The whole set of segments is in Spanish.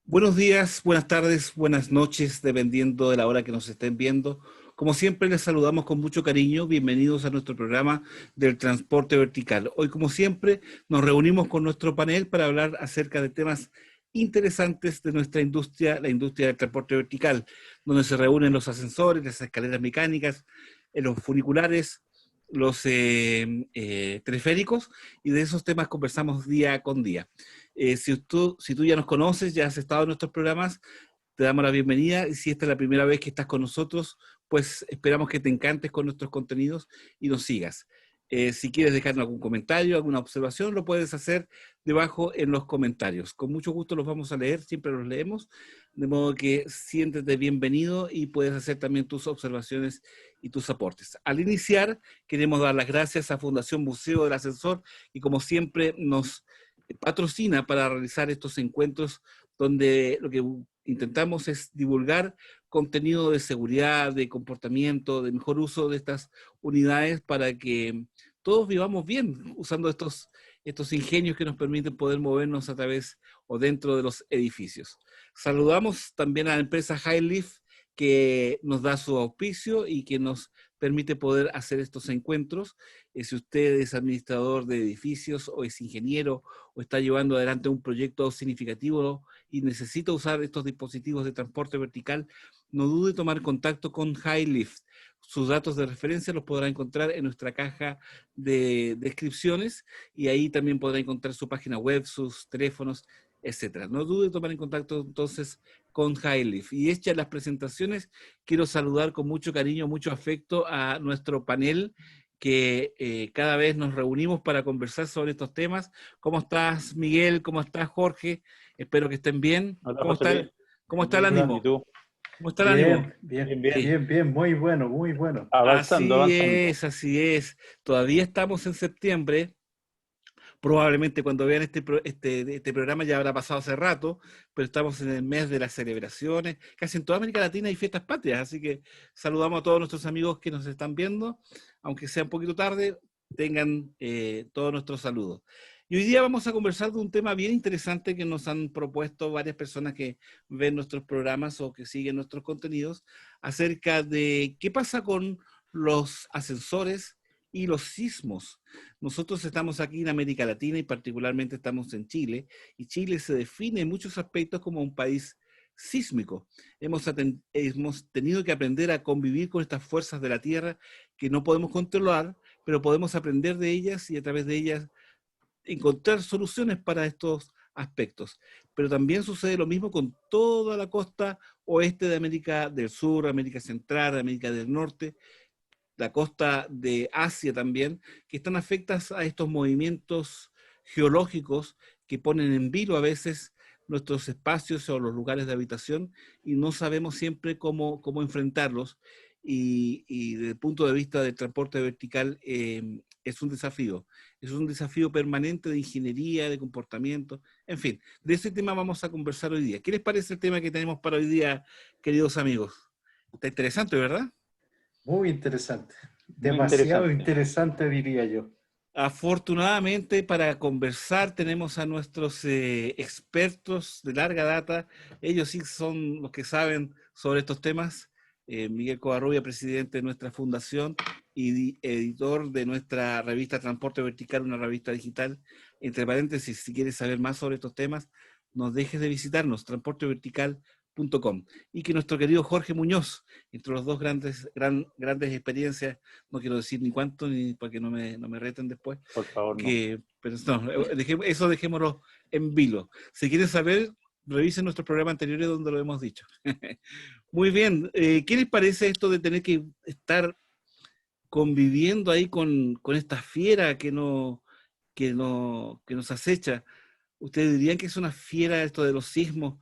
Buenos días, buenas tardes, buenas noches, dependiendo de la hora que nos estén viendo. Como siempre, les saludamos con mucho cariño. Bienvenidos a nuestro programa del transporte vertical. Hoy, como siempre, nos reunimos con nuestro panel para hablar acerca de temas interesantes de nuestra industria, la industria del transporte vertical, donde se reúnen los ascensores, las escaleras mecánicas, los funiculares, los teleféricos, y de esos temas conversamos día con día. Si tú ya nos conoces, ya has estado en nuestros programas, te damos la bienvenida. Y si esta es la primera vez que estás con nosotros, pues esperamos que te encantes con nuestros contenidos y nos sigas. Si quieres dejarnos algún comentario, alguna observación, lo puedes hacer debajo en los comentarios. Con mucho gusto los vamos a leer, siempre los leemos, de modo que siéntete bienvenido y puedes hacer también tus observaciones y tus aportes. Al iniciar, queremos dar las gracias a Fundación Museo del Ascensor, y como siempre nos patrocina para realizar estos encuentros donde lo que intentamos es divulgar contenido de seguridad, de comportamiento, de mejor uso de estas unidades para que todos vivamos bien usando estos ingenios que nos permiten poder movernos a través o dentro de los edificios. Saludamos también a la empresa HighLift, que nos da su auspicio y que nos permite poder hacer estos encuentros. Si usted es administrador de edificios o es ingeniero o está llevando adelante un proyecto significativo y necesita usar estos dispositivos de transporte vertical, no dude en tomar contacto con HighLift. Sus datos de referencia los podrá encontrar en nuestra caja de descripciones, y ahí también podrá encontrar su página web, sus teléfonos, etcétera. No dude en tomar en contacto entonces con HighLift. Y hechas las presentaciones, quiero saludar con mucho cariño, mucho afecto a nuestro panel, que cada vez nos reunimos para conversar sobre estos temas. ¿Cómo estás, Miguel? ¿Cómo estás, Jorge? Espero que estén bien. Hola, José Luis. ¿Cómo está el Muy bien, ¿y ánimo? tú? ¿Cómo está el ánimo? Bien, bien, Bien, bien. Sí. bien, bien, muy bueno, muy bueno. Avanzando, Así avanzando. es, así es. Todavía estamos en septiembre. Probablemente cuando vean este programa ya habrá pasado hace rato, pero estamos en el mes de las celebraciones. Casi en toda América Latina hay fiestas patrias, así que saludamos a todos nuestros amigos que nos están viendo, aunque sea un poquito tarde, tengan todos nuestros saludos. Y hoy día vamos a conversar de un tema bien interesante que nos han propuesto varias personas que ven nuestros programas o que siguen nuestros contenidos, acerca de qué pasa con los ascensores y los sismos. Nosotros estamos aquí en América Latina y particularmente estamos en Chile, y Chile se define en muchos aspectos como un país sísmico. Hemos tenido que aprender a convivir con estas fuerzas de la Tierra que no podemos controlar, pero podemos aprender de ellas y a través de ellas encontrar soluciones para estos aspectos. Pero también sucede lo mismo con toda la costa oeste de América del Sur, América Central, América del Norte, la costa de Asia también, que están afectas a estos movimientos geológicos que ponen en vilo a veces nuestros espacios o los lugares de habitación, y no sabemos siempre cómo enfrentarlos. Y desde el punto de vista del transporte vertical, es un desafío permanente de ingeniería, de comportamiento, en fin, de ese tema vamos a conversar hoy día. ¿Qué les parece el tema que tenemos para hoy día, queridos amigos? Está interesante, ¿verdad? Muy interesante. Muy Demasiado interesante. interesante, diría yo. Afortunadamente, para conversar tenemos a nuestros expertos de larga data. Ellos sí son los que saben sobre estos temas. Miguel Covarrubia, presidente de nuestra fundación y editor de nuestra revista Transporte Vertical, una revista digital. Entre paréntesis, si quieres saber más sobre estos temas, no dejes de visitarnos, transportevertical.com. Y que nuestro querido Jorge Muñoz, entre los dos grandes experiencias, no quiero decir ni cuánto, ni para que no me reten después, Por favor, no. pero no, eso dejémoslo en vilo. Si quieren saber, revisen nuestros programas anteriores donde lo hemos dicho. Muy bien, ¿qué les parece esto de tener que estar conviviendo ahí con esta fiera que nos acecha? ¿Ustedes dirían que es una fiera esto de los sismos,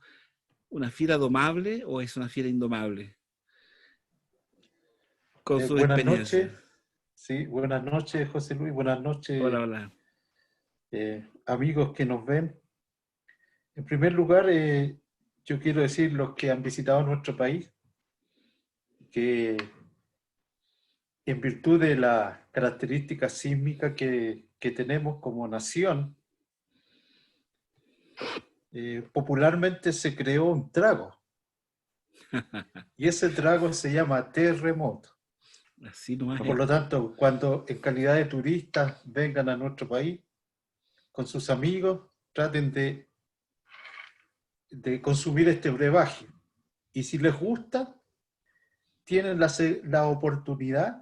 una fiera domable o es una fiera indomable? Con su Buenas experiencia. noches, sí, buenas noches, José Luis, buenas Hola, noches, hola. amigos que nos ven. En primer lugar, yo quiero decir los que han visitado nuestro país, que en virtud de las características sísmicas que tenemos como nación, popularmente se creó un trago. Y ese trago se llama terremoto. Así nomás Por es. lo tanto, cuando en calidad de turistas vengan a nuestro país con sus amigos, traten de consumir este brebaje. Y si les gusta, tienen la oportunidad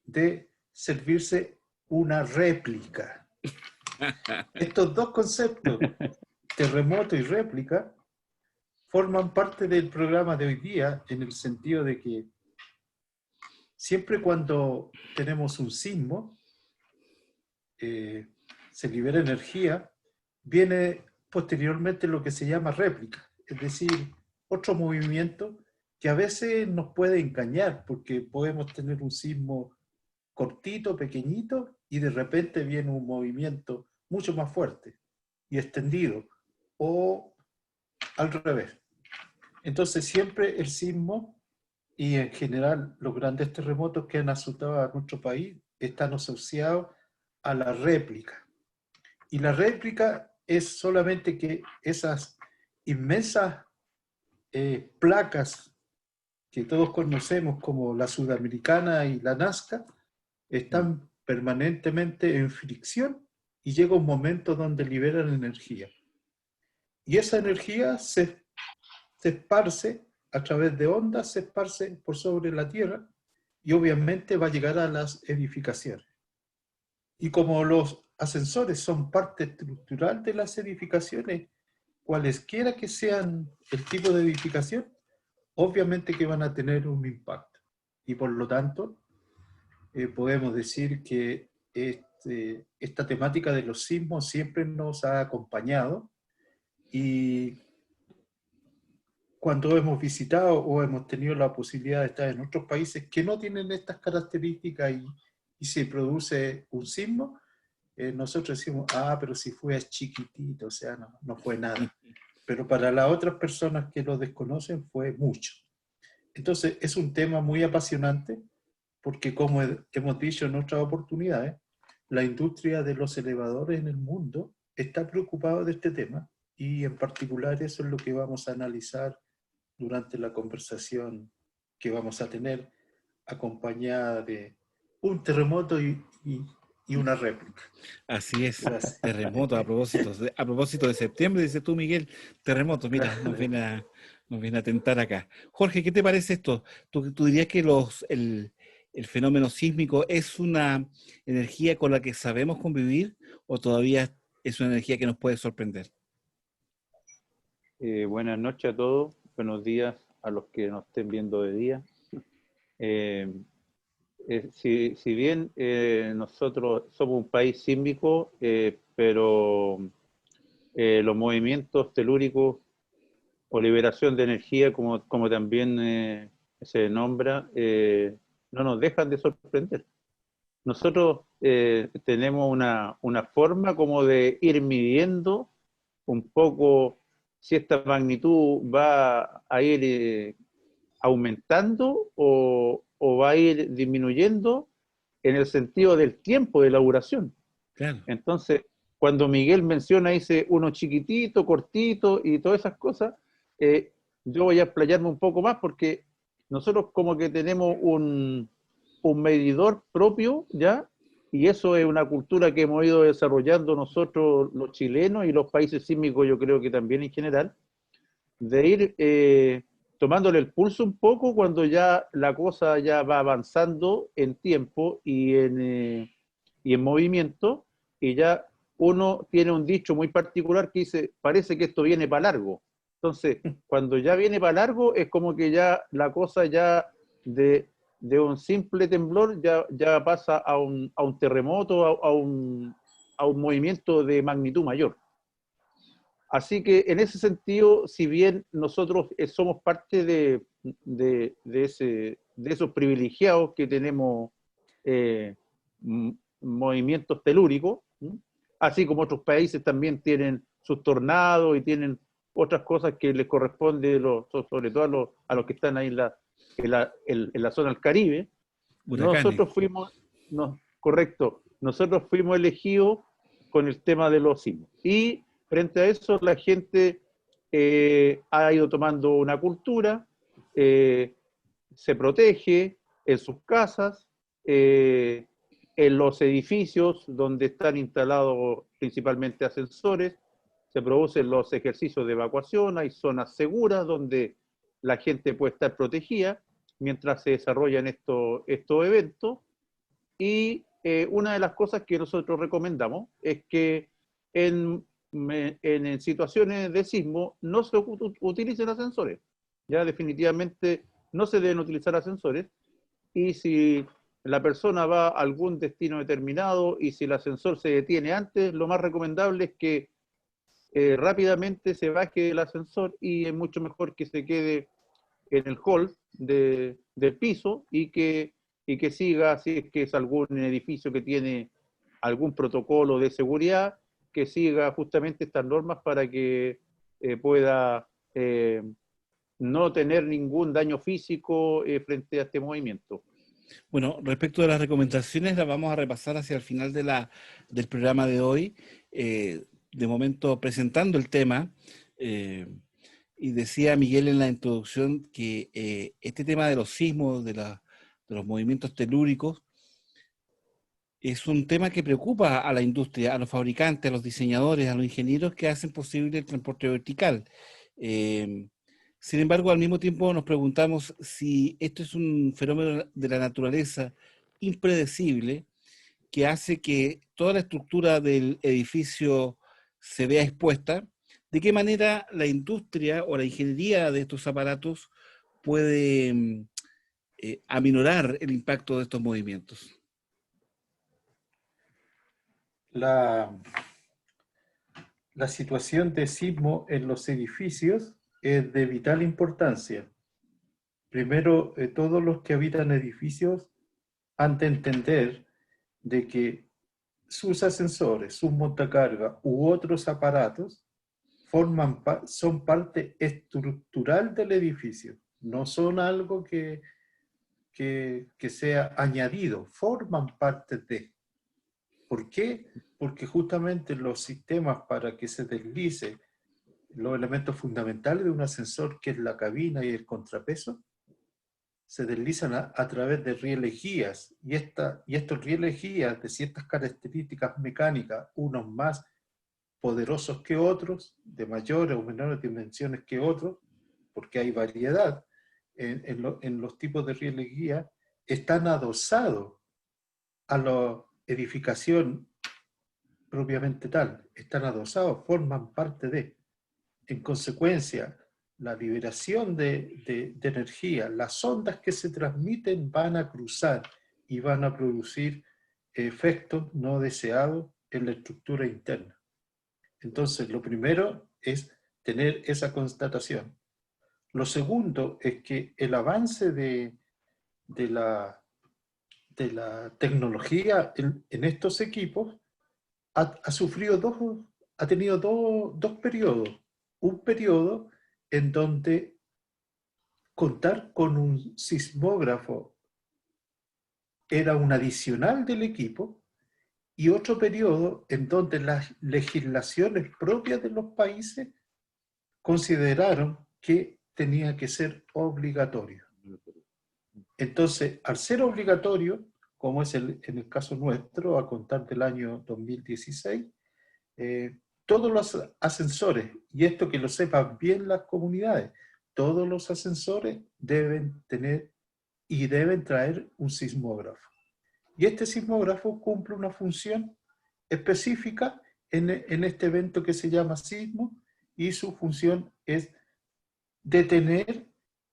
de servirse una réplica. Estos dos conceptos, terremoto y réplica, forman parte del programa de hoy día en el sentido de que siempre cuando tenemos un sismo, se libera energía, viene posteriormente lo que se llama réplica, es decir, otro movimiento que a veces nos puede engañar porque podemos tener un sismo cortito, pequeñito, y de repente viene un movimiento mucho más fuerte y extendido, o al revés. Entonces siempre el sismo y en general los grandes terremotos que han azotado a nuestro país están asociados a la réplica. Y la réplica es solamente que esas inmensas placas que todos conocemos como la Sudamericana y la Nazca están permanentemente en fricción y llega un momento donde liberan energía. Y esa energía se esparce a través de ondas, se esparce por sobre la Tierra y obviamente va a llegar a las edificaciones. Y como los ascensores son parte estructural de las edificaciones, cualesquiera que sean el tipo de edificación, obviamente que van a tener un impacto. Y por lo tanto, podemos decir que esta temática de los sismos siempre nos ha acompañado y cuando hemos visitado o hemos tenido la posibilidad de estar en otros países que no tienen estas características y se produce un sismo, nosotros decimos, pero si fue chiquitito, o sea, no fue nada. Pero para las otras personas que lo desconocen fue mucho. Entonces es un tema muy apasionante porque como hemos dicho en otras oportunidades, la industria de los elevadores en el mundo está preocupada de este tema y en particular eso es lo que vamos a analizar durante la conversación que vamos a tener acompañada de un terremoto y una réplica. Así es. Gracias. Terremoto, a propósito de septiembre, dices tú, Miguel, terremoto, mira, nos viene a tentar acá. Jorge, ¿qué te parece esto? ¿Tú dirías que el fenómeno sísmico es una energía con la que sabemos convivir o todavía es una energía que nos puede sorprender? Buenas noches a todos, buenos días a los que nos estén viendo de día. Si bien nosotros somos un país sísmico, pero los movimientos telúricos o liberación de energía, como también se nombra, no nos dejan de sorprender. Nosotros tenemos una forma como de ir midiendo un poco si esta magnitud va a ir aumentando o va a ir disminuyendo en el sentido del tiempo de elaboración. Claro. Entonces, cuando Miguel menciona, dice uno chiquitito, cortito y todas esas cosas, yo voy a explayarme un poco más porque nosotros como que tenemos un medidor propio, ¿ya? Y eso es una cultura que hemos ido desarrollando nosotros los chilenos y los países sísmicos, yo creo que también en general, de ir tomándole el pulso un poco cuando ya la cosa ya va avanzando en tiempo y en movimiento, y ya uno tiene un dicho muy particular que dice, parece que esto viene para largo. Entonces, cuando ya viene para largo, es como que ya la cosa ya de un simple temblor ya pasa a un terremoto, a un movimiento de magnitud mayor. Así que en ese sentido, si bien nosotros somos parte de esos privilegiados que tenemos movimientos telúricos, así como otros países también tienen sus tornados y tienen otras cosas que les corresponde, sobre todo a los que están ahí en la zona del Caribe. Huracanes. Nosotros fuimos elegidos con el tema de los sismos. Y Frente a eso, la gente ha ido tomando una cultura, se protege en sus casas, en los edificios donde están instalados principalmente ascensores, se producen los ejercicios de evacuación, hay zonas seguras donde la gente puede estar protegida mientras se desarrollan estos eventos. Y una de las cosas que nosotros recomendamos es que en situaciones de sismo no se utilicen ascensores. Ya definitivamente no se deben utilizar ascensores, y si la persona va a algún destino determinado y si el ascensor se detiene antes, lo más recomendable es que rápidamente se baje del ascensor, y es mucho mejor que se quede en el hall del piso y que siga, si es que es algún edificio que tiene algún protocolo de seguridad, que siga justamente estas normas para que pueda no tener ningún daño físico frente a este movimiento. Bueno, respecto de las recomendaciones, las vamos a repasar hacia el final del programa de hoy. De momento, presentando el tema, y decía Miguel en la introducción que este tema de los sismos, de los movimientos telúricos, es un tema que preocupa a la industria, a los fabricantes, a los diseñadores, a los ingenieros que hacen posible el transporte vertical. Eh, Sin embargo, al mismo tiempo nos preguntamos si esto es un fenómeno de la naturaleza impredecible que hace que toda la estructura del edificio se vea expuesta. ¿De qué manera la industria o la ingeniería de estos aparatos puede aminorar el impacto de estos movimientos? La, la situación de sismo en los edificios es de vital importancia. Primero, todos los que habitan edificios han de entender de que sus ascensores, sus montacargas u otros aparatos son parte estructural del edificio, no son algo que sea añadido, forman parte de. ¿Por qué? Porque justamente los sistemas para que se deslice los elementos fundamentales de un ascensor, que es la cabina y el contrapeso, se deslizan a través de rieles guías, y estos rieles guías de ciertas características mecánicas, unos más poderosos que otros, de mayores o menores dimensiones que otros, porque hay variedad en los tipos de rieles guía, están adosados a la edificación propiamente tal, están adosados, forman parte de. En consecuencia, la liberación de energía, las ondas que se transmiten van a cruzar y van a producir efectos no deseados en la estructura interna. Entonces, lo primero es tener esa constatación. Lo segundo es que el avance de la tecnología en estos equipos ha tenido dos periodos. Un periodo en donde contar con un sismógrafo era un adicional del equipo, y otro periodo en donde las legislaciones propias de los países consideraron que tenía que ser obligatorio. Entonces, al ser obligatorio, como es en el caso nuestro, a contar del año 2016, todos los ascensores, y esto que lo sepan bien las comunidades, todos los ascensores deben tener y deben traer un sismógrafo. Y este sismógrafo cumple una función específica en este evento que se llama sismo, y su función es detener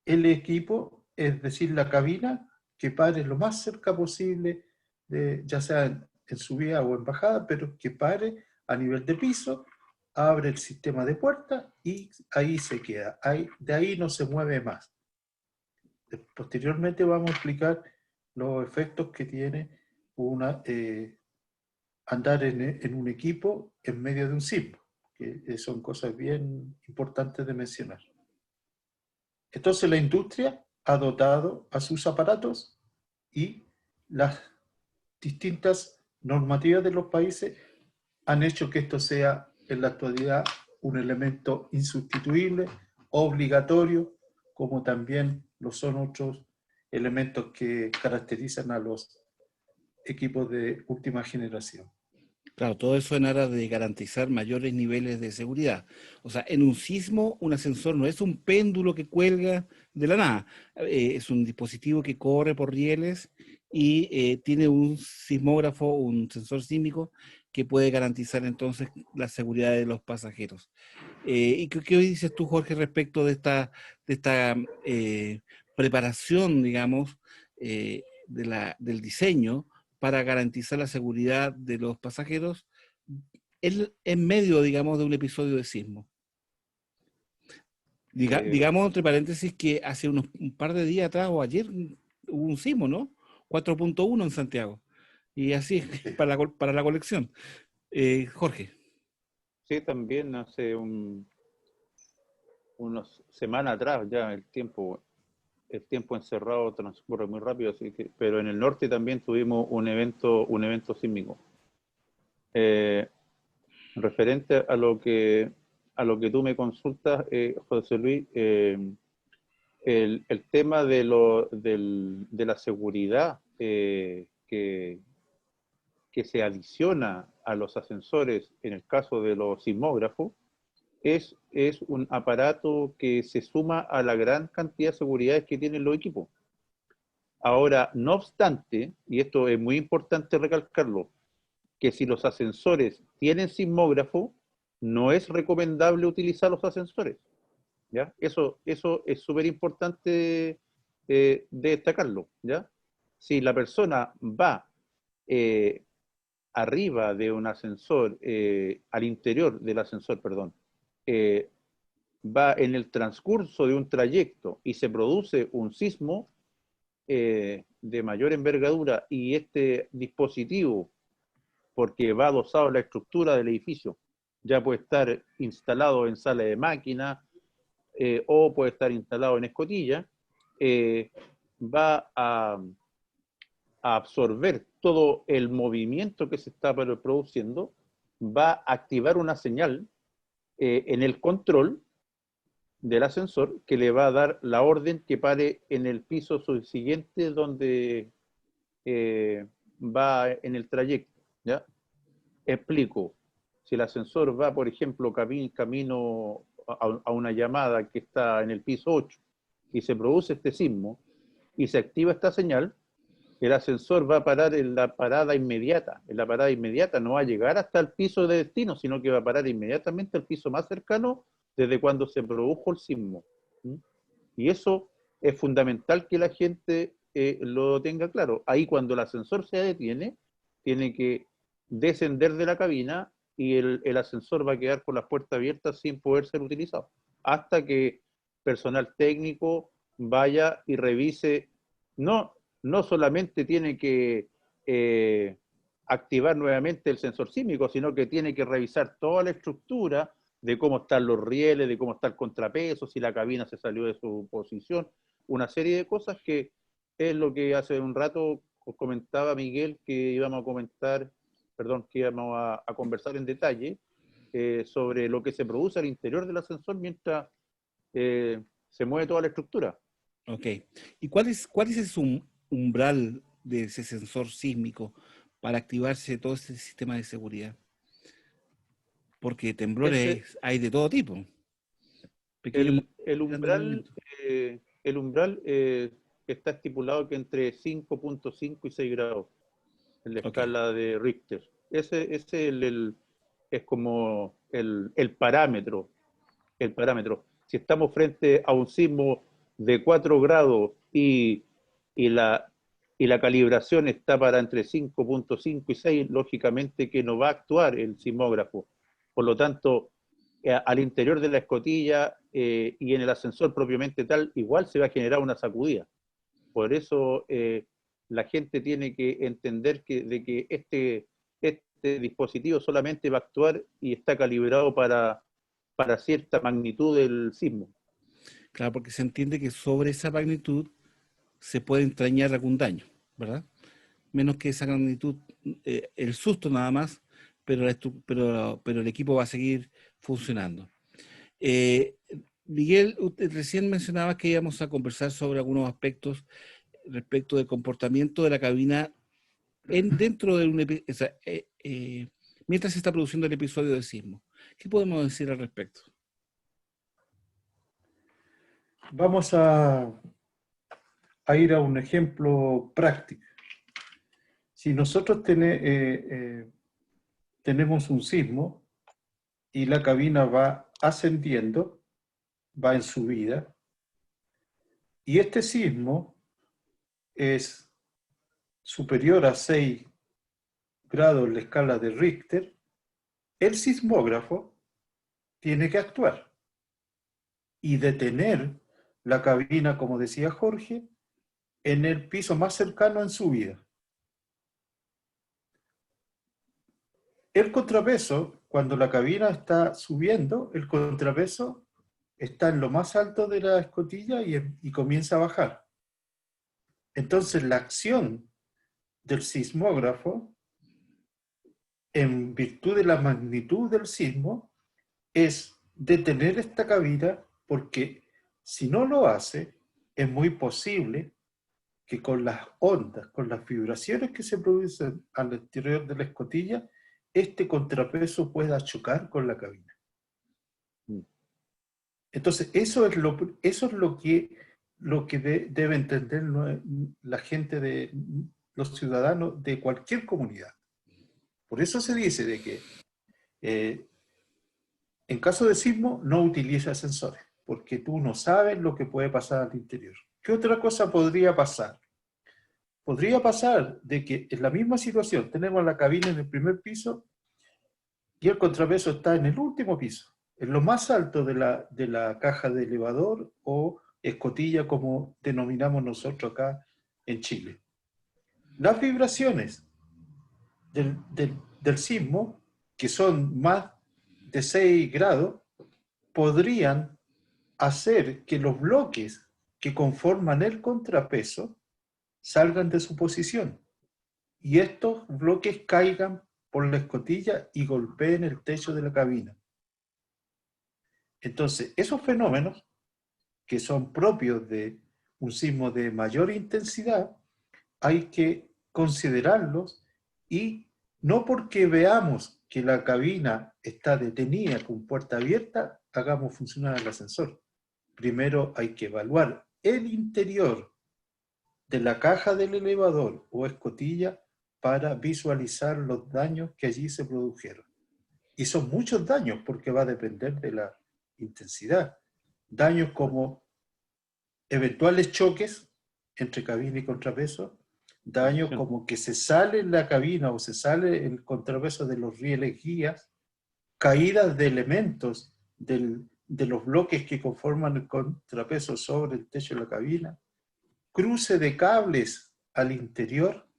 el equipo, es decir, la cabina, que pare lo más cerca posible, ya sea en subida o en bajada, pero que pare a nivel de piso, abre el sistema de puerta y ahí se queda. De ahí no se mueve más. Posteriormente vamos a explicar los efectos que tiene andar en un equipo en medio de un sismo, que son cosas bien importantes de mencionar. Entonces la industria ha dotado a sus aparatos, y las distintas normativas de los países han hecho que esto sea en la actualidad un elemento insustituible, obligatorio, como también lo son otros elementos que caracterizan a los equipos de última generación. Claro, todo eso en aras de garantizar mayores niveles de seguridad. O sea, en un sismo, un ascensor no es un péndulo que cuelga de la nada. Es un dispositivo que corre por rieles y tiene un sismógrafo, un sensor sísmico que puede garantizar entonces la seguridad de los pasajeros. ¿Y qué dices tú, Jorge, respecto de esta preparación, digamos, del diseño para garantizar la seguridad de los pasajeros en medio, digamos, de un episodio de sismo? Digamos, entre paréntesis, que hace un par de días atrás o ayer hubo un sismo, ¿no? 4.1 en Santiago. Y así, para la colección. Jorge. Sí, también hace unas semanas atrás ya el tiempo encerrado transcurre muy rápido, así que, pero en el norte también tuvimos un evento sísmico. Referente a lo que tú me consultas, José Luis, el tema de la seguridad que se adiciona a los ascensores en el caso de los sismógrafos, es un aparato que se suma a la gran cantidad de seguridades que tienen los equipos. Ahora, no obstante, y esto es muy importante recalcarlo, que si los ascensores tienen sismógrafo, no es recomendable utilizar los ascensores. ¿Ya? Eso es súper importante destacarlo. ¿Ya? Si la persona va arriba de un ascensor, al interior del ascensor, perdón, va en el transcurso de un trayecto y se produce un sismo de mayor envergadura y este dispositivo, porque va adosado a la estructura del edificio, ya puede estar instalado en sala de máquinas o puede estar instalado en escotilla, va a absorber todo el movimiento que se está produciendo, va a activar una señal en el control del ascensor que le va a dar la orden que pare en el piso subsiguiente donde va en el trayecto. ¿Ya? Explico. Si el ascensor va, por ejemplo, camino a una llamada que está en el piso 8 y se produce este sismo y se activa esta señal, el ascensor va a parar en la parada inmediata. En la parada inmediata no va a llegar hasta el piso de destino, sino que va a parar inmediatamente al piso más cercano desde cuando se produjo el sismo. Y eso es fundamental que la gente lo tenga claro. Ahí cuando el ascensor se detiene, tiene que descender de la cabina y el ascensor va a quedar con las puertas abiertas sin poder ser utilizado, hasta que personal técnico vaya y revise. No solamente tiene que activar nuevamente el sensor sísmico, sino que tiene que revisar toda la estructura de cómo están los rieles, de cómo está el contrapeso, si la cabina se salió de su posición, una serie de cosas que es lo que hace un rato os comentaba Miguel que íbamos a comentar, perdón, que íbamos a conversar en detalle sobre lo que se produce al interior del ascensor mientras se mueve toda la estructura. Ok. ¿Y cuál es ese umbral de ese sensor sísmico para activarse todo ese sistema de seguridad? Porque temblores hay de todo tipo. Pequeños, El grandes umbral, movimientos. el umbral está estipulado que entre 5.5 y 6 grados en la Ok. escala de Richter. Ese es como el parámetro. El parámetro. Si estamos frente a un sismo de 4 grados y la, y la calibración está para entre 5.5 y 6, lógicamente que no va a actuar el sismógrafo. Por lo tanto, al interior de la escotilla y en el ascensor propiamente tal, igual se va a generar una sacudida. Por eso la gente tiene que entender de que este dispositivo solamente va a actuar y está calibrado para cierta magnitud del sismo. Claro, porque se entiende que sobre esa magnitud se puede entrañar algún daño, ¿verdad? Menos que esa magnitud, el susto nada más, pero el equipo va a seguir funcionando. Eh, Miguel, usted recién mencionaba que íbamos a conversar sobre algunos aspectos respecto del comportamiento de la cabina dentro de mientras se está produciendo el episodio de sismo. ¿Qué podemos decir al respecto? Vamos a ir a un ejemplo práctico. Si nosotros tenemos un sismo y la cabina va ascendiendo, va en subida, y este sismo es superior a 6 grados en la escala de Richter, el sismógrafo tiene que actuar y detener la cabina, como decía Jorge, en el piso más cercano en subida. El contrapeso, cuando la cabina está subiendo, el contrapeso está en lo más alto de la escotilla y comienza a bajar. Entonces la acción del sismógrafo, en virtud de la magnitud del sismo, es detener esta cabina, porque si no lo hace, es muy posible que con las ondas, con las vibraciones que se producen al interior de la escotilla, este contrapeso pueda chocar con la cabina. Entonces, eso es lo que debe entender la gente, de los ciudadanos de cualquier comunidad. Por eso se dice de que en caso de sismo no utiliza ascensores, porque tú no sabes lo que puede pasar al interior. ¿Qué otra cosa podría pasar? Podría pasar de que en la misma situación tenemos la cabina en el primer piso y el contrapeso está en el último piso, en lo más alto de la caja de elevador o escotilla, como denominamos nosotros acá en Chile. Las vibraciones del sismo, que son más de 6 grados, podrían hacer que los bloques que conforman el contrapeso salgan de su posición y estos bloques caigan por la escotilla y golpeen el techo de la cabina. Entonces, esos fenómenos, que son propios de un sismo de mayor intensidad, hay que considerarlos, y no porque veamos que la cabina está detenida con puerta abierta, hagamos funcionar el ascensor. Primero hay que evaluar el interior de la caja del elevador o escotilla para visualizar los daños que allí se produjeron. Y son muchos daños, porque va a depender de la intensidad. Daños como eventuales choques entre cabina y contrapeso, daños como que se sale la cabina o se sale el contrapeso de los rieles guías, caídas de elementos de los bloques que conforman el contrapeso sobre el techo de la cabina, cruce de cables al interior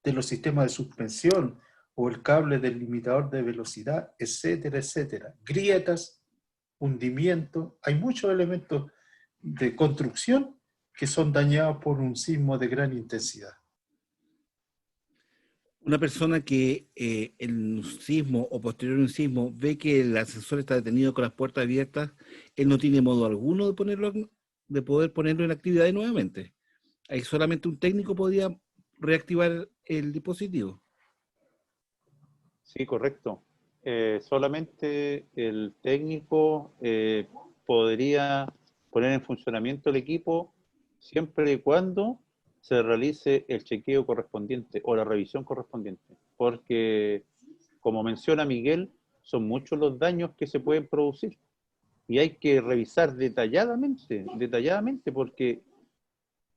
de los sistemas de suspensión o el cable del limitador de velocidad, etcétera, etcétera. Grietas, hundimiento, hay muchos elementos de construcción que son dañados por un sismo de gran intensidad. Una persona que en un sismo o posterior a un sismo ve que el ascensor está detenido con las puertas abiertas, él no tiene modo alguno de poder ponerlo en actividad nuevamente. Ahí solamente un técnico podría reactivar el dispositivo. Sí, correcto. Solamente el técnico podría poner en funcionamiento el equipo siempre y cuando se realice el chequeo correspondiente o la revisión correspondiente, porque, como menciona Miguel, son muchos los daños que se pueden producir y hay que revisar detalladamente, porque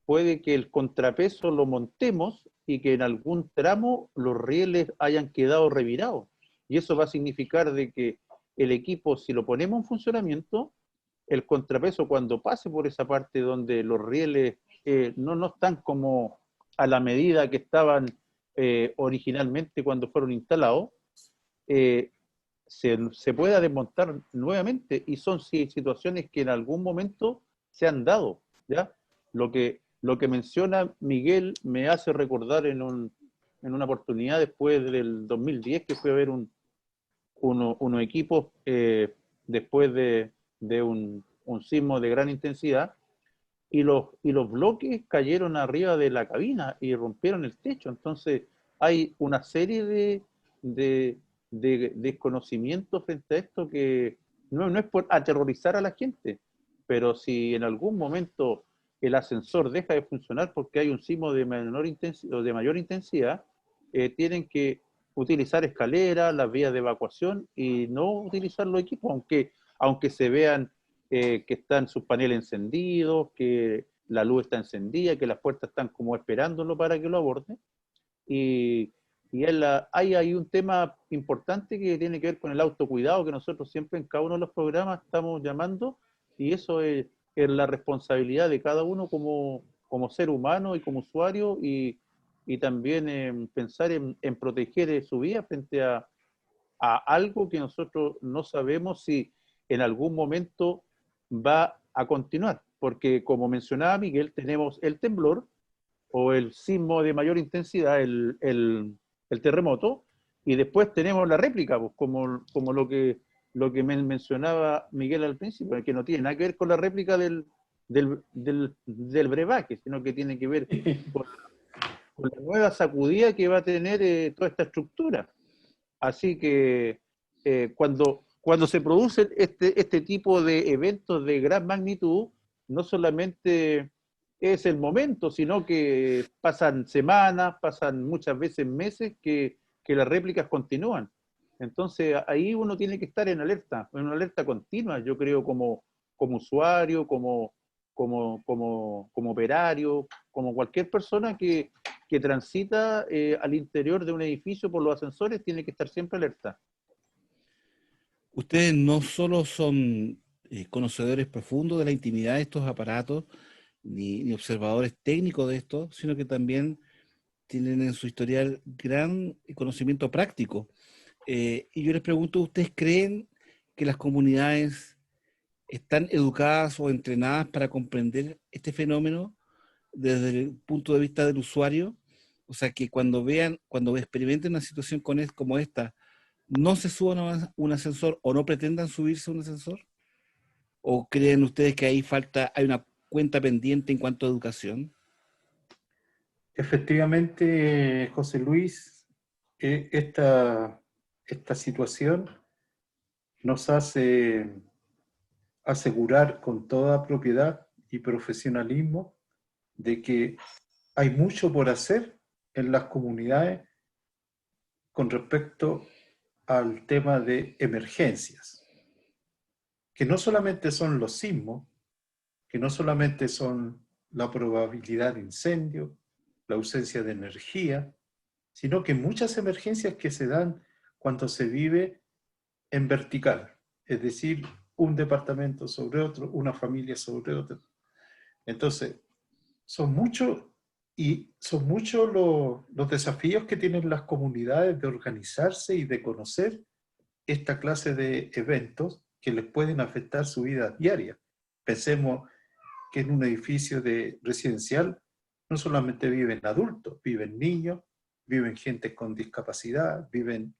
puede que el contrapeso lo montemos y que en algún tramo los rieles hayan quedado revirados. Y eso va a significar de que el equipo, si lo ponemos en funcionamiento, el contrapeso, cuando pase por esa parte donde los rieles no están como a la medida que estaban originalmente cuando fueron instalados, se pueda desmontar nuevamente, y son situaciones que en algún momento se han dado, ¿ya? Lo que menciona Miguel me hace recordar en en una oportunidad después del 2010 que fui a ver unos equipos después de un sismo de gran intensidad, y los bloques cayeron arriba de la cabina y rompieron el techo. Entonces hay una serie de desconocimientos frente a esto que no es por aterrorizar a la gente, pero si en algún momento el ascensor deja de funcionar porque hay un sismo de menor intensidad o de mayor intensidad, tienen que utilizar escaleras, las vías de evacuación y no utilizar los equipos, aunque se vean que están sus paneles encendidos, que la luz está encendida, que las puertas están como esperándolo para que lo aborde. Y hay un tema importante que tiene que ver con el autocuidado, que nosotros siempre en cada uno de los programas estamos llamando, y eso es la responsabilidad de cada uno como ser humano y como usuario, y también pensar en proteger su vida frente a algo que nosotros no sabemos si en algún momento va a continuar, porque como mencionaba Miguel, tenemos el temblor o el sismo de mayor intensidad, el terremoto, y después tenemos la réplica, pues, como lo que mencionaba Miguel al principio, que no tiene nada que ver con la réplica del brebaje, sino que tiene que ver con la nueva sacudida que va a tener toda esta estructura. Así que cuando se producen este tipo de eventos de gran magnitud, no solamente es el momento, sino que pasan semanas, pasan muchas veces meses que las réplicas continúan. Entonces ahí uno tiene que estar en una alerta continua, yo creo, como usuario, como operario, como cualquier persona que transita al interior de un edificio por los ascensores, tiene que estar siempre alerta. Ustedes no solo son conocedores profundos de la intimidad de estos aparatos, ni observadores técnicos de esto, sino que también tienen en su historial gran conocimiento práctico. Y yo les pregunto, ¿ustedes creen que las comunidades están educadas o entrenadas para comprender este fenómeno desde el punto de vista del usuario? O sea, que cuando experimenten una situación como esta, no se suban a un ascensor o no pretendan subirse a un ascensor. ¿O creen ustedes que hay una cuenta pendiente en cuanto a educación? Efectivamente, José Luis, esta situación nos hace asegurar con toda propiedad y profesionalismo de que hay mucho por hacer en las comunidades con respecto al tema de emergencias, que no solamente son los sismos, que no solamente son la probabilidad de incendio, la ausencia de energía, sino que muchas emergencias que se dan cuando se vive en vertical, es decir, un departamento sobre otro, una familia sobre otro. Entonces, son muchos los desafíos que tienen las comunidades de organizarse y de conocer esta clase de eventos que les pueden afectar su vida diaria. Pensemos que en un edificio residencial no solamente viven adultos, viven niños, viven gente con discapacidad, viven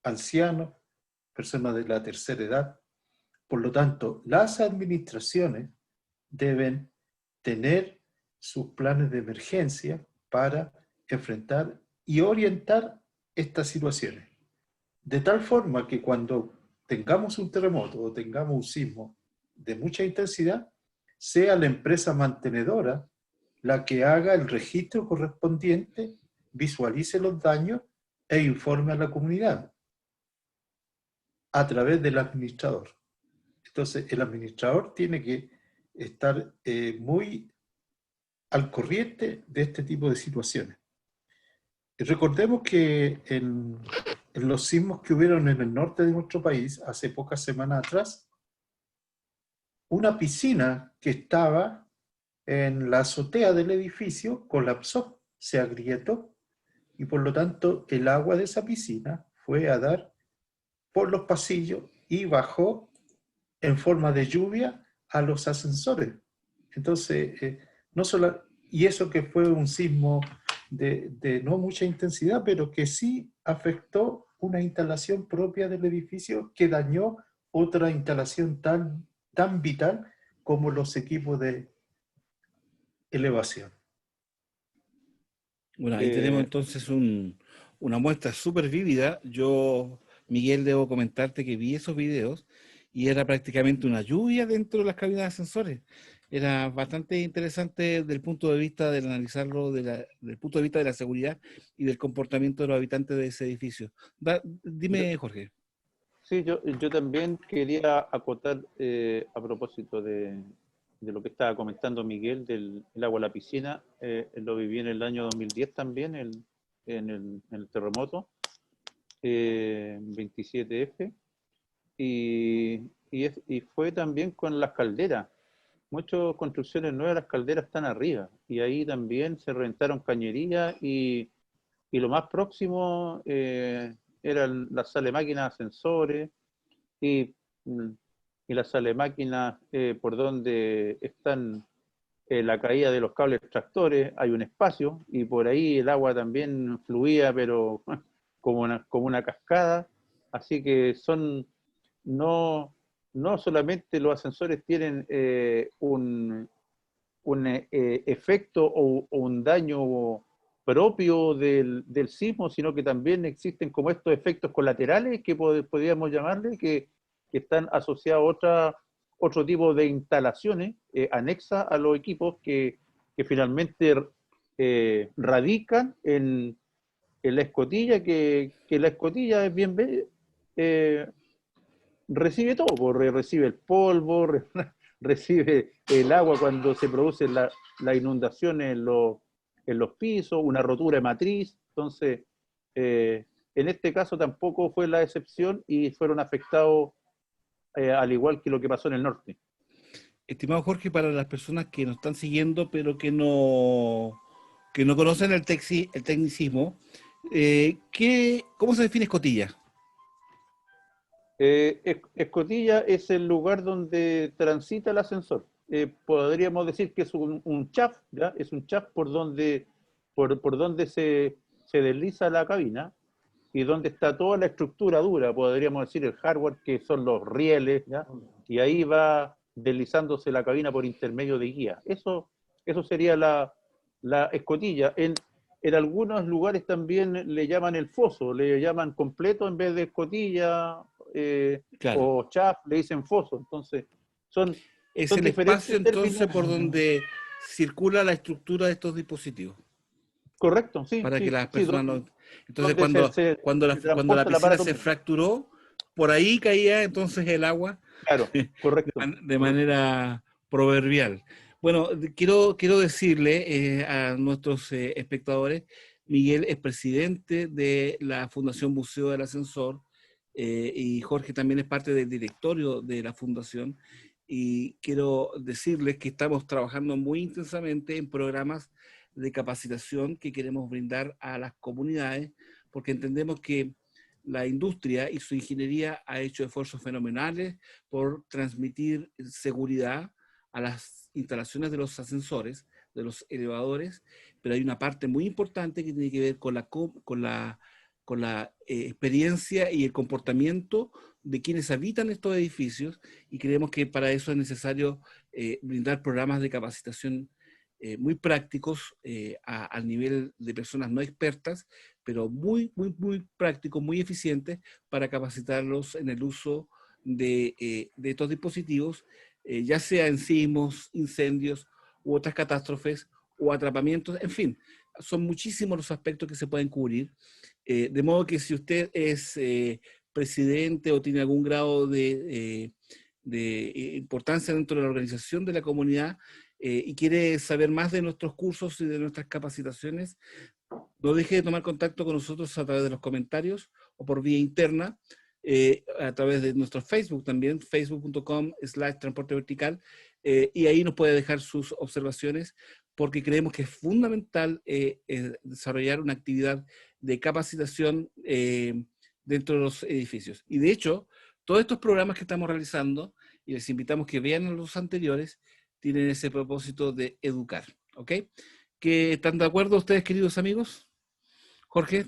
ancianos, personas de la tercera edad. Por lo tanto, las administraciones deben tener sus planes de emergencia para enfrentar y orientar estas situaciones. De tal forma que cuando tengamos un terremoto o tengamos un sismo de mucha intensidad, sea la empresa mantenedora la que haga el registro correspondiente, visualice los daños e informe a la comunidad a través del administrador. Entonces, el administrador tiene que estar muy al corriente de este tipo de situaciones. Y recordemos que en los sismos que hubieron en el norte de nuestro país, hace pocas semanas atrás, una piscina que estaba en la azotea del edificio colapsó, se agrietó, y por lo tanto el agua de esa piscina fue a dar por los pasillos y bajó en forma de lluvia a los ascensores. Entonces, no solo, y eso que fue un sismo de no mucha intensidad, pero que sí afectó una instalación propia del edificio que dañó otra instalación tan vital como los equipos de elevación. Bueno, ahí tenemos entonces una muestra súper vívida. Yo, Miguel, debo comentarte que vi esos videos y era prácticamente una lluvia dentro de las cabinas de ascensores. Era bastante interesante desde el punto de vista del analizarlo, del punto de vista de la seguridad y del comportamiento de los habitantes de ese edificio. Dime, Jorge. Sí, yo también quería acotar a propósito de lo que estaba comentando Miguel del el agua a la piscina. Lo viví en el año 2010 también, en el terremoto, 27F, y fue también con las calderas. Muchas construcciones nuevas, las calderas están arriba, y ahí también se reventaron cañerías, y lo más próximo eran las sala de máquinas, ascensores, y, y la sala de máquinas por donde están la caída de los cables tractores, hay un espacio, y por ahí el agua también fluía, pero como una cascada. Así que no, no solamente los ascensores tienen un efecto o un daño propio del sismo, sino que también existen como estos efectos colaterales que podríamos llamarle, que están asociados a otro tipo de instalaciones anexas a los equipos que finalmente radican en la escotilla, que la escotilla es bien recibe todo, recibe el polvo, recibe el agua cuando se producen las inundaciones en los pisos, una rotura de matriz. Entonces, en este caso tampoco fue la excepción y fueron afectados al igual que lo que pasó en el norte. Estimado Jorge, para las personas que nos están siguiendo, pero que no conocen el tecnicismo, ¿cómo se define escotilla? Escotilla es el lugar donde transita el ascensor. Podríamos decir que es un chaf, ¿ya? Es un chaf por donde se desliza la cabina y donde está toda la estructura dura, podríamos decir el hardware, que son los rieles, ¿ya? Y ahí va deslizándose la cabina por intermedio de guía. Eso sería la escotilla. En algunos lugares también le llaman el foso, le llaman completo en vez de escotilla, Claro. o chaf, le dicen foso. Entonces, Es son el espacio diferentes entonces términos. por donde circula la estructura de estos dispositivos, Correcto, sí, para que sí, las sí, personas no... Entonces donde se cuando la transporta el piscina aparato se mismo. fracturó, por ahí caía entonces el agua Claro, correcto. de manera proverbial. Bueno, quiero decirle a nuestros espectadores, Miguel es presidente de la Fundación Museo del Ascensor, y Jorge también es parte del directorio de la fundación, y quiero decirles que estamos trabajando muy intensamente en programas de capacitación que queremos brindar a las comunidades, porque entendemos que la industria y su ingeniería ha hecho esfuerzos fenomenales por transmitir seguridad a las instalaciones de los ascensores, de los elevadores, pero hay una parte muy importante que tiene que ver con la experiencia y el comportamiento de quienes habitan estos edificios, y creemos que para eso es necesario brindar programas de capacitación muy prácticos al nivel de personas no expertas, pero muy prácticos, muy eficientes para capacitarlos en el uso de estos dispositivos, ya sea en sismos, incendios u otras catástrofes o atrapamientos, en fin, son muchísimos los aspectos que se pueden cubrir. De modo que si usted es presidente o tiene algún grado de importancia dentro de la organización de la comunidad y quiere saber más de nuestros cursos y de nuestras capacitaciones, no deje de tomar contacto con nosotros a través de los comentarios o por vía interna, a través de nuestro Facebook también, facebook.com/transporte vertical, y ahí nos puede dejar sus observaciones, porque creemos que es fundamental desarrollar una actividad de capacitación dentro de los edificios. Y de hecho, todos estos programas que estamos realizando, y les invitamos que vean los anteriores, tienen ese propósito de educar, ¿ok? ¿Que están de acuerdo ustedes, queridos amigos? Jorge.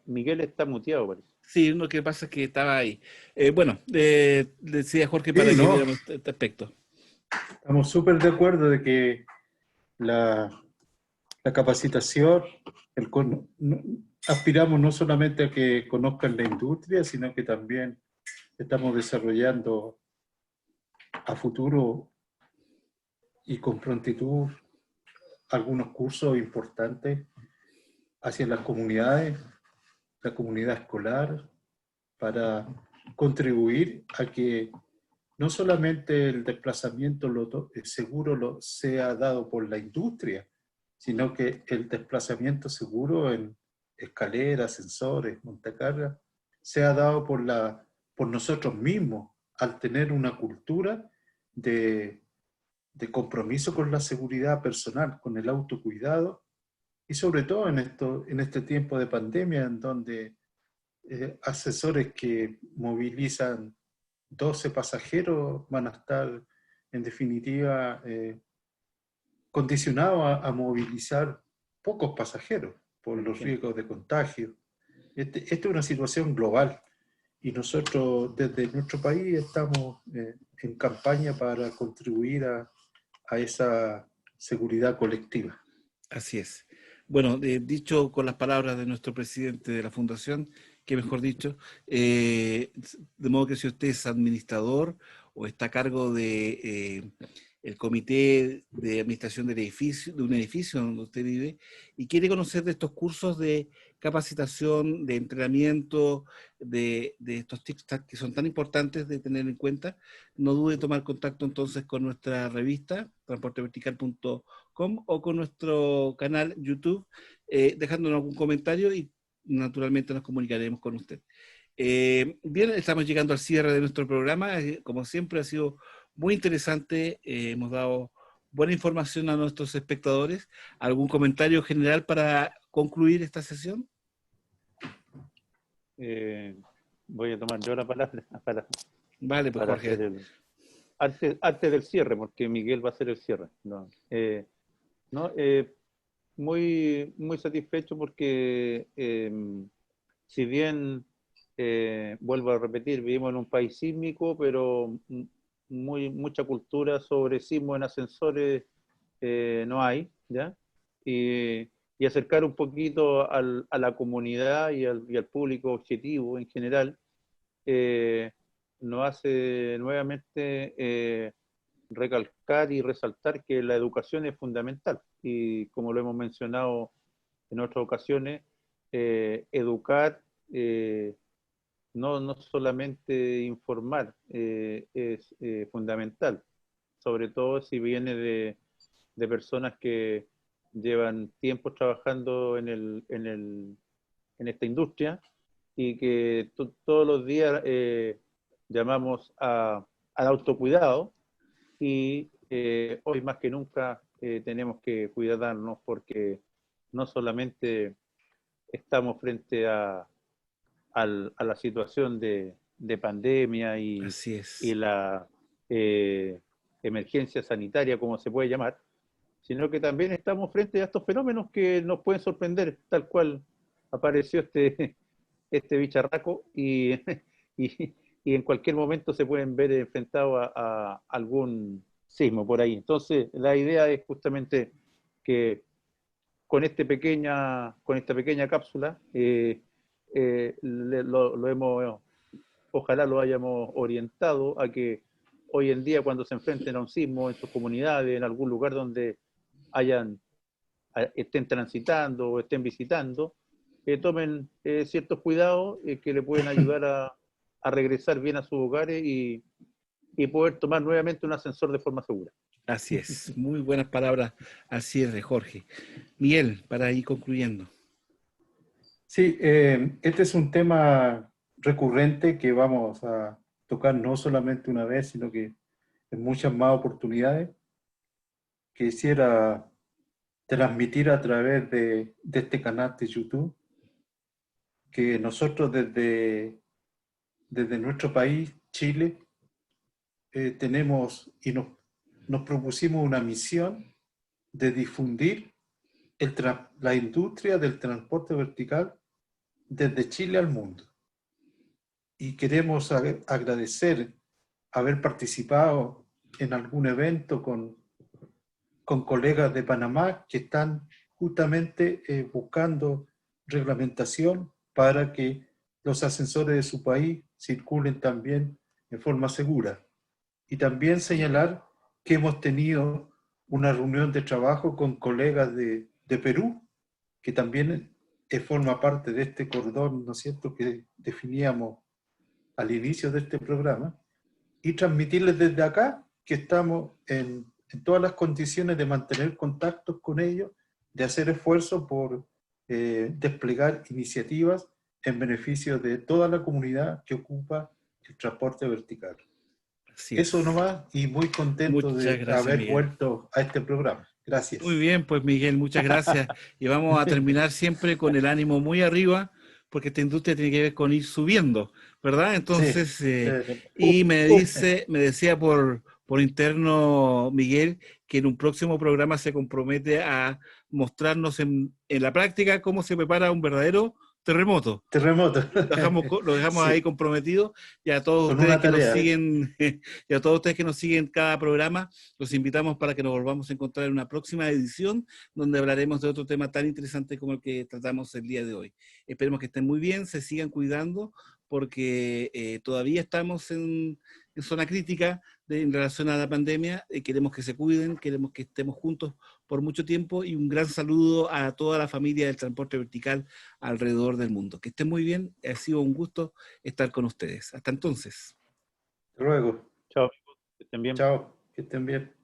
Miguel está muteado, parece. Sí, lo que pasa es que estaba ahí. Bueno, decía Jorge para Sí, que no, viéramos este aspecto. estamos súper de acuerdo de que la, la capacitación, aspiramos no solamente a que conozcan la industria, sino que también estamos desarrollando a futuro y con prontitud algunos cursos importantes hacia las comunidades, la comunidad escolar, para contribuir a que no solamente el desplazamiento seguro sea dado por la industria, sino que el desplazamiento seguro en escaleras, ascensores, montacargas, sea dado por nosotros mismos, al tener una cultura de, de compromiso con la seguridad personal, con el autocuidado, y sobre todo en este tiempo de pandemia, en donde asesores que movilizan 12 pasajeros van a estar, en definitiva, condicionados movilizar pocos pasajeros por los riesgos de contagio. Esta es una situación global y nosotros desde nuestro país estamos en campaña para contribuir a esa seguridad colectiva. Así es. Bueno, dicho con las palabras de nuestro presidente de la Fundación, que mejor dicho, de modo que si usted es administrador o está a cargo de el comité de administración del edificio, de un edificio donde usted vive, y quiere conocer de estos cursos de capacitación, de entrenamiento, de estos tips que son tan importantes de tener en cuenta, no dude en tomar contacto entonces con nuestra revista, transportevertical.com, o con nuestro canal YouTube, dejándonos algún comentario y naturalmente nos comunicaremos con usted. Bien, estamos llegando al cierre de nuestro programa. Como siempre ha sido muy interesante, hemos dado buena información a nuestros espectadores. ¿Algún comentario general para concluir esta sesión? Voy a tomar yo la palabra Vale, pues para Jorge. hacer antes del cierre, porque Miguel va a hacer el cierre. No, no muy, muy satisfecho porque si bien, vuelvo a repetir, vivimos en un país sísmico, pero mucha cultura sobre sismo en ascensores no hay, ¿ya? Y acercar un poquito a la comunidad y al público objetivo en general, eh, nos hace nuevamente recalcar y resaltar que la educación es fundamental. Y como lo hemos mencionado en otras ocasiones, educar, no solamente informar, es fundamental, sobre todo si viene de personas que llevan tiempo trabajando en esta industria y que todos los días llamamos al autocuidado, y hoy más que nunca tenemos que cuidarnos porque no solamente estamos frente a la situación de pandemia Así y es. la emergencia sanitaria, como se puede llamar, sino que también estamos frente a estos fenómenos que nos pueden sorprender, tal cual apareció este bicharraco y, y en cualquier momento se pueden ver enfrentados a algún sismo por ahí. Entonces, la idea es justamente que con con esta pequeña cápsula lo hemos, ojalá lo hayamos orientado a que hoy en día, cuando se enfrenten a un sismo en sus comunidades, en algún lugar donde estén transitando o estén visitando, tomen ciertos cuidados que le pueden ayudar a regresar bien a sus hogares y poder tomar nuevamente un ascensor de forma segura. Así es. Muy buenas palabras al cierre, Jorge. Miguel, para ir concluyendo. Sí, este es un tema recurrente que vamos a tocar no solamente una vez, sino que en muchas más oportunidades. Quisiera transmitir a través de este canal de YouTube que nosotros desde nuestro país, Chile, tenemos nos propusimos una misión de difundir la industria del transporte vertical desde Chile al mundo. Y queremos agradecer haber participado en algún evento con colegas de Panamá que están justamente buscando reglamentación para que los ascensores de su país circulen también en forma segura. Y también señalar que hemos tenido una reunión de trabajo con colegas de Perú, que también forma parte de este cordón, ¿no es cierto?, que definíamos al inicio de este programa, y transmitirles desde acá que estamos en todas las condiciones de mantener contactos con ellos, de hacer esfuerzos por desplegar iniciativas en beneficio de toda la comunidad que ocupa el transporte vertical. Así Eso es. nomás, y muy contento Muchas de gracias, haber Miguel. vuelto a este programa. Gracias. Muy bien, pues Miguel, muchas gracias. Y vamos a terminar siempre con el ánimo muy arriba, porque esta industria tiene que ver con ir subiendo, ¿verdad? Entonces, Sí. y me decía por interno Miguel que en un próximo programa se compromete a mostrarnos en la práctica cómo se prepara un verdadero terremoto. Terremoto. Lo dejamos Sí, ahí comprometido, y a todos con ustedes una que nos tarea. siguen, y a todos ustedes que nos siguen cada programa, los invitamos para que nos volvamos a encontrar en una próxima edición, donde hablaremos de otro tema tan interesante como el que tratamos el día de hoy. Esperemos que estén muy bien, se sigan cuidando, porque todavía estamos en zona crítica en relación a la pandemia. Queremos que se cuiden, queremos que estemos juntos por mucho tiempo, y un gran saludo a toda la familia del transporte vertical alrededor del mundo. Que estén muy bien, ha sido un gusto estar con ustedes. Hasta entonces. Hasta luego. Chao, que estén bien. Chao, que estén bien.